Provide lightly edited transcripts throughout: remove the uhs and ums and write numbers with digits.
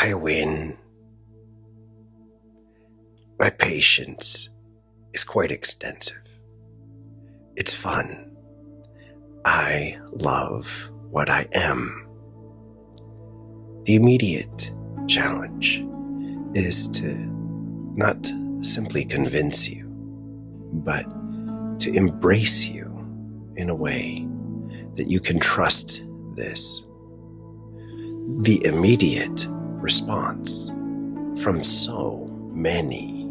I win. My patience is quite extensive. It's fun. I love what I am. The immediate challenge is to not simply convince you, but to embrace you in a way that you can trust this. The immediate response from so many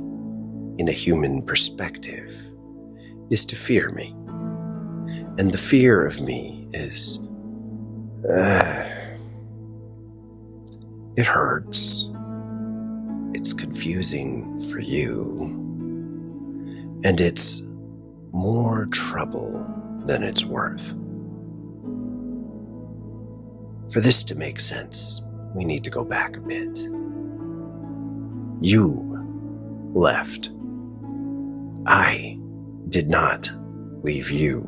in a human perspective is to fear me. And the fear of me is, it hurts. It's confusing for you. And it's more trouble than it's worth. For this to make sense, we need to go back a bit. You left. I did not leave you.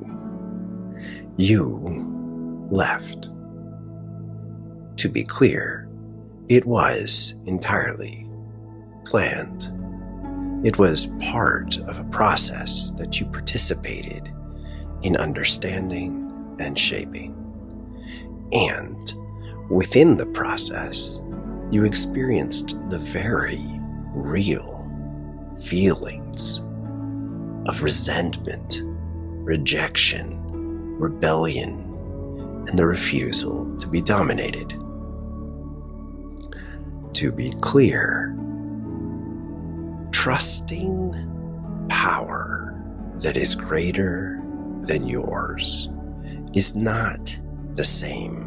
You left. To be clear, it was entirely planned. It was part of a process that you participated in understanding and shaping. And within the process, you experienced the very real feelings of resentment, rejection, rebellion, and the refusal to be dominated. To be clear, trusting power that is greater than yours is not the same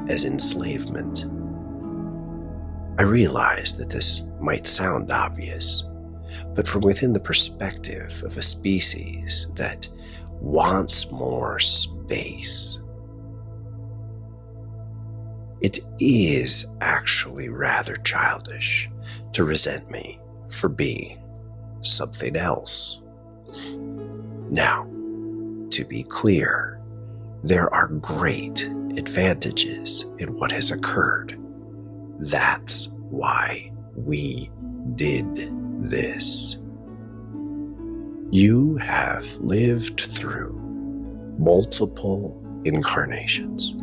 as enslavement. I realize that this might sound obvious, but from within the perspective of a species that wants more space, it is actually rather childish to resent me for being something else. Now, to be clear, there are great advantages in what has occurred. That's why we did this. You have lived through multiple incarnations.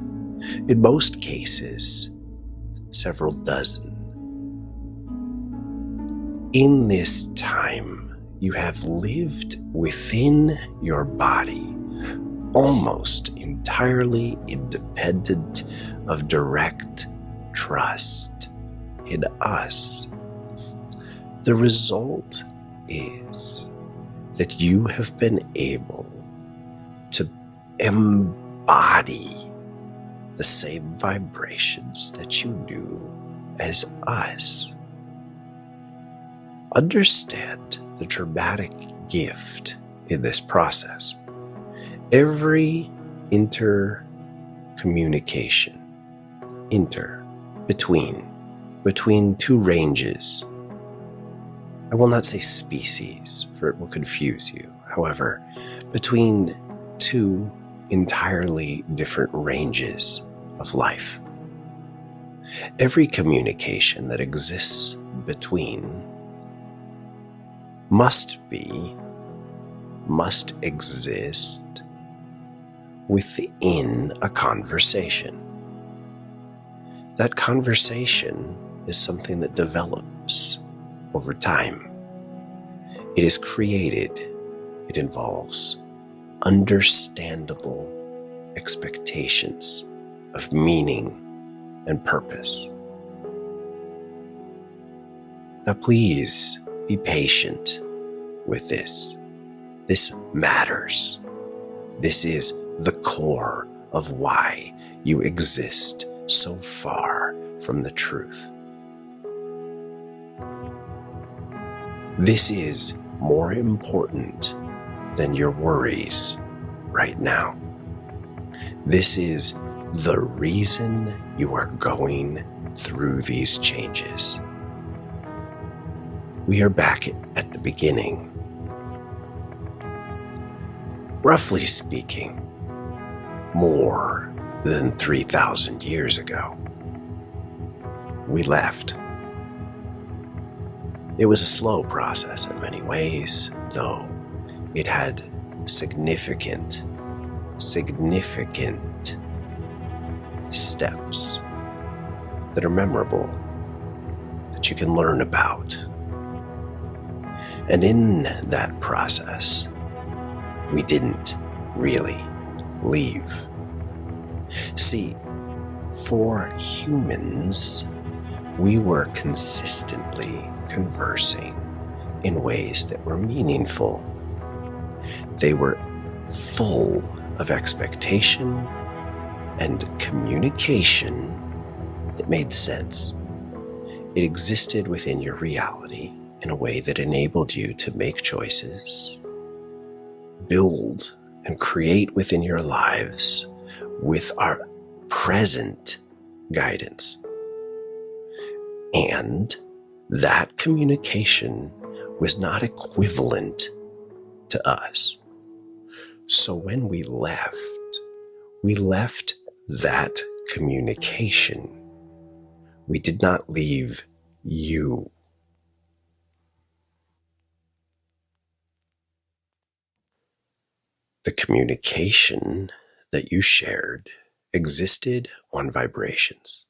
In most cases, several dozen. In this time, you have lived within your body, almost entirely independent of direct trust in us. The result is that you have been able to embody the same vibrations that you knew as us. Understand the dramatic gift in this process. Every intercommunication, between two ranges, I will not say species, for it will confuse you. However, between two entirely different ranges of life. Every communication that exists between must exist within a conversation. That conversation is something that develops over time. It is created. It involves understandable expectations of meaning and purpose. Now please be patient with this. This matters. This is the core of why you exist so far from the truth. This is more important than your worries right now. This is the reason you are going through these changes. We are back at the beginning. Roughly speaking, more than 3,000 years ago. We left. It was a slow process in many ways, though it had significant steps that are memorable, that you can learn about. And in that process, we didn't really leave. See, for humans, we were consistently conversing in ways that were meaningful. They were full of expectation and communication that made sense. It existed within your reality in a way that enabled you to make choices, build and create within your lives with our present guidance. And that communication was not equivalent to us. So when we left that communication. We did not leave you. The communication that you shared existed on vibrations.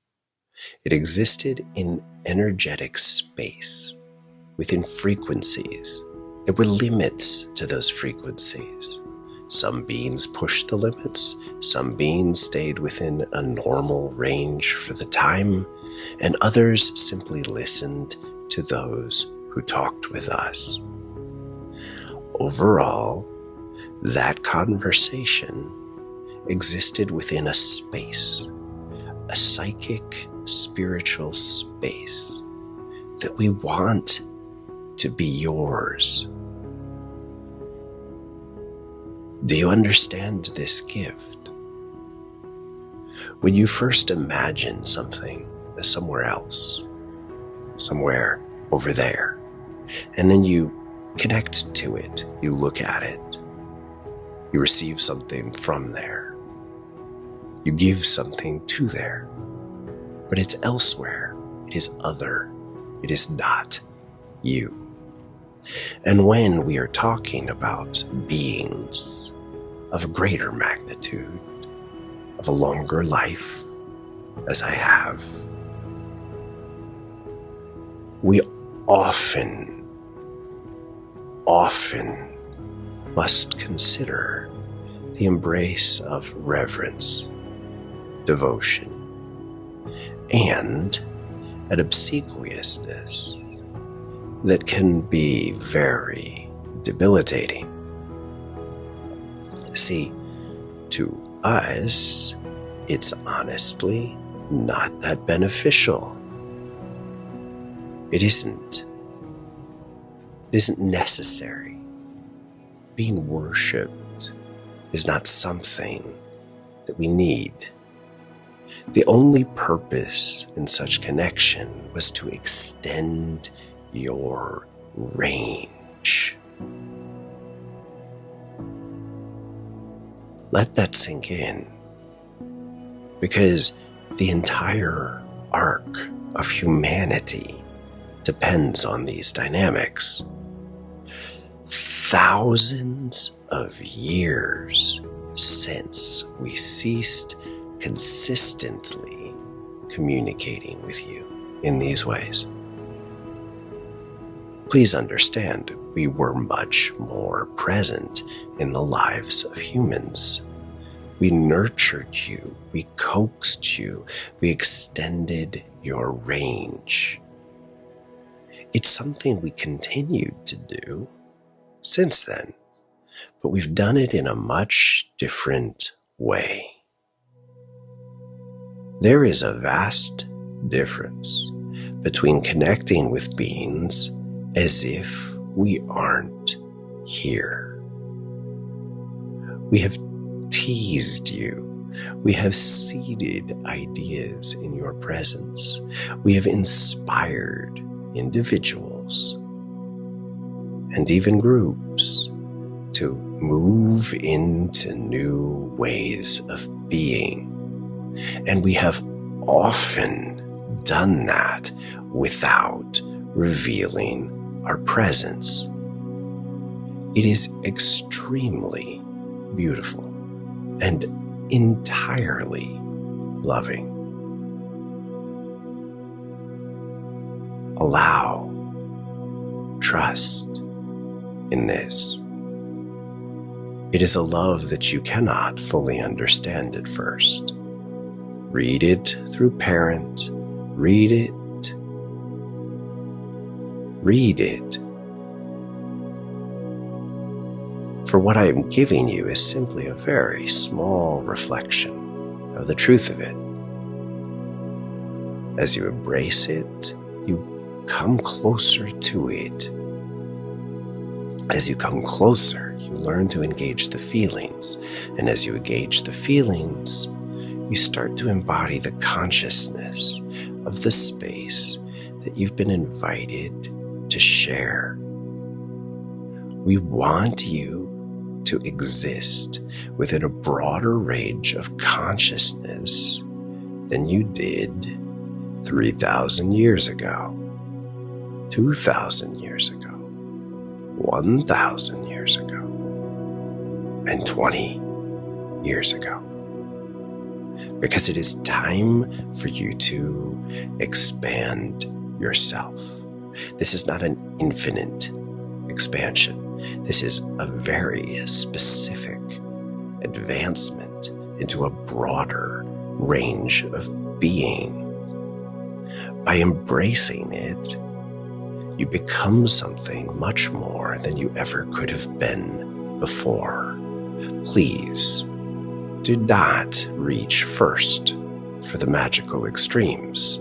It existed in energetic space, within frequencies. There were limits to those frequencies. Some beings pushed the limits, some beings stayed within a normal range for the time, and others simply listened to those who talked with us. Overall, that conversation existed within a space, a psychic, spiritual space that we want to be yours. Do you understand this gift? When you first imagine something as somewhere else, somewhere over there, and then you connect to it, you look at it, you receive something from there, you give something to there, but it's elsewhere, it is other, it is not you. And when we are talking about beings of a greater magnitude, of a longer life, as I have, we often must consider the embrace of reverence, devotion, and an obsequiousness that can be very debilitating. See, to us, it's honestly not that beneficial. It isn't necessary. Being worshipped is not something that we need. The only purpose in such connection was to extend your range. Let that sink in, because the entire arc of humanity depends on these dynamics. Thousands of years since we ceased consistently communicating with you in these ways. Please understand, we were much more present in the lives of humans. We nurtured you, we coaxed you, we extended your range. It's something we continued to do since then, but we've done it in a much different way. There is a vast difference between connecting with beings as if we aren't here. We have teased you. We have seeded ideas in your presence. We have inspired individuals and even groups to move into new ways of being. And we have often done that without revealing our presence. It is extremely beautiful and entirely loving. Allow, trust in this. It is a love that you cannot fully understand at first. Read it through parent, read it. For what I am giving you is simply a very small reflection of the truth of it. As you embrace it, you come closer to it. As you come closer, you learn to engage the feelings. And as you engage the feelings, you start to embody the consciousness of the space that you've been invited to share. We want you to exist within a broader range of consciousness than you did 3,000 years ago, 2,000 years ago, 1,000 years ago, and 20 years ago. Because it is time for you to expand yourself. This is not an infinite expansion. This is a very specific advancement into a broader range of being. By embracing it, you become something much more than you ever could have been before. Please do not reach first for the magical extremes.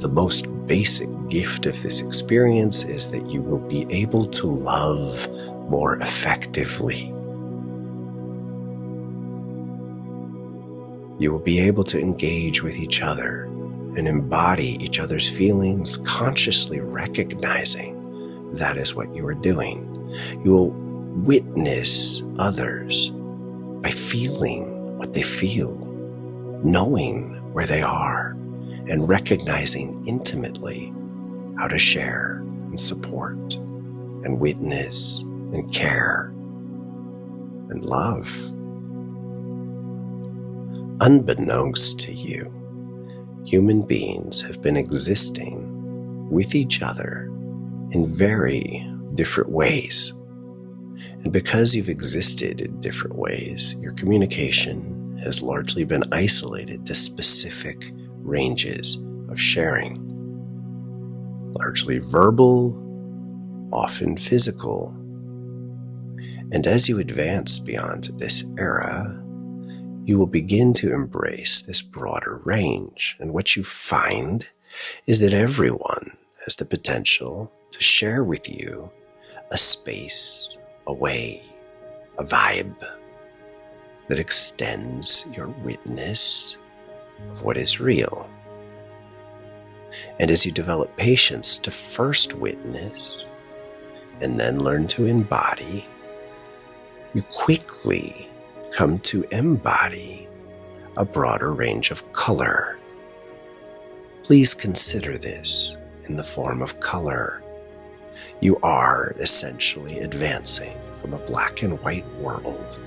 The most basic gift of this experience is that you will be able to love more effectively. You will be able to engage with each other and embody each other's feelings, consciously recognizing that is what you are doing. You will witness others by feeling what they feel, knowing where they are, and recognizing intimately how to share and support and witness and care and love. Unbeknownst to you, human beings have been existing with each other in very different ways. And because you've existed in different ways, your communication has largely been isolated to specific ranges of sharing. Largely verbal, often physical. And as you advance beyond this era, you will begin to embrace this broader range. And what you find is that everyone has the potential to share with you a space, a way, a vibe that extends your witness of what is real. And as you develop patience to first witness and then learn to embody, you quickly come to embody a broader range of color. Please consider this in the form of color. You are essentially advancing from a black and white world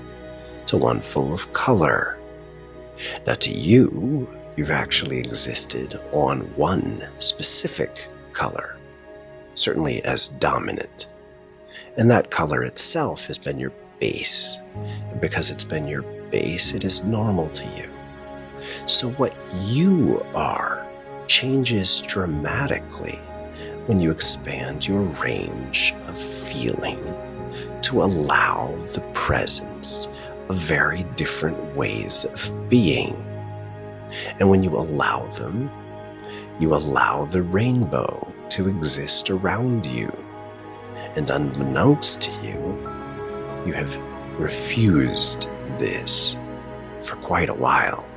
to one full of color. Now to you, you've actually existed on one specific color, certainly as dominant. And that color itself has been your base. And because it's been your base, it is normal to you. So what you are changes dramatically when you expand your range of feeling to allow the presence of very different ways of being. And when you allow them, you allow the rainbow to exist around you. And unbeknownst to you, you have refused this for quite a while.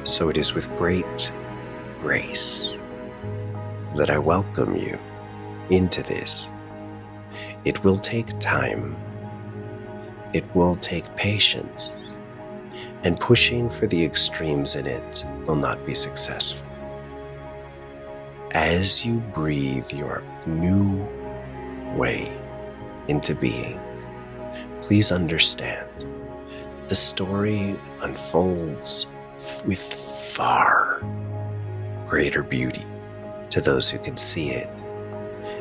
So it is with great grace that I welcome you into this. It will take time. It will take patience. And pushing for the extremes in it will not be successful. As you breathe your new way into being, please understand that the story unfolds with far greater beauty to those who can see it.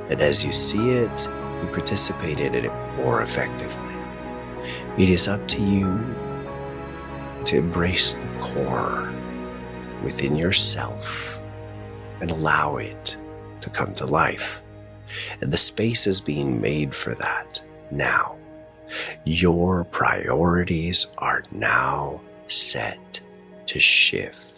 And as you see it, you participate in it more effectively. It is up to you to embrace the core within yourself and allow it to come to life. And the space is being made for that now. Your priorities are now set to shift.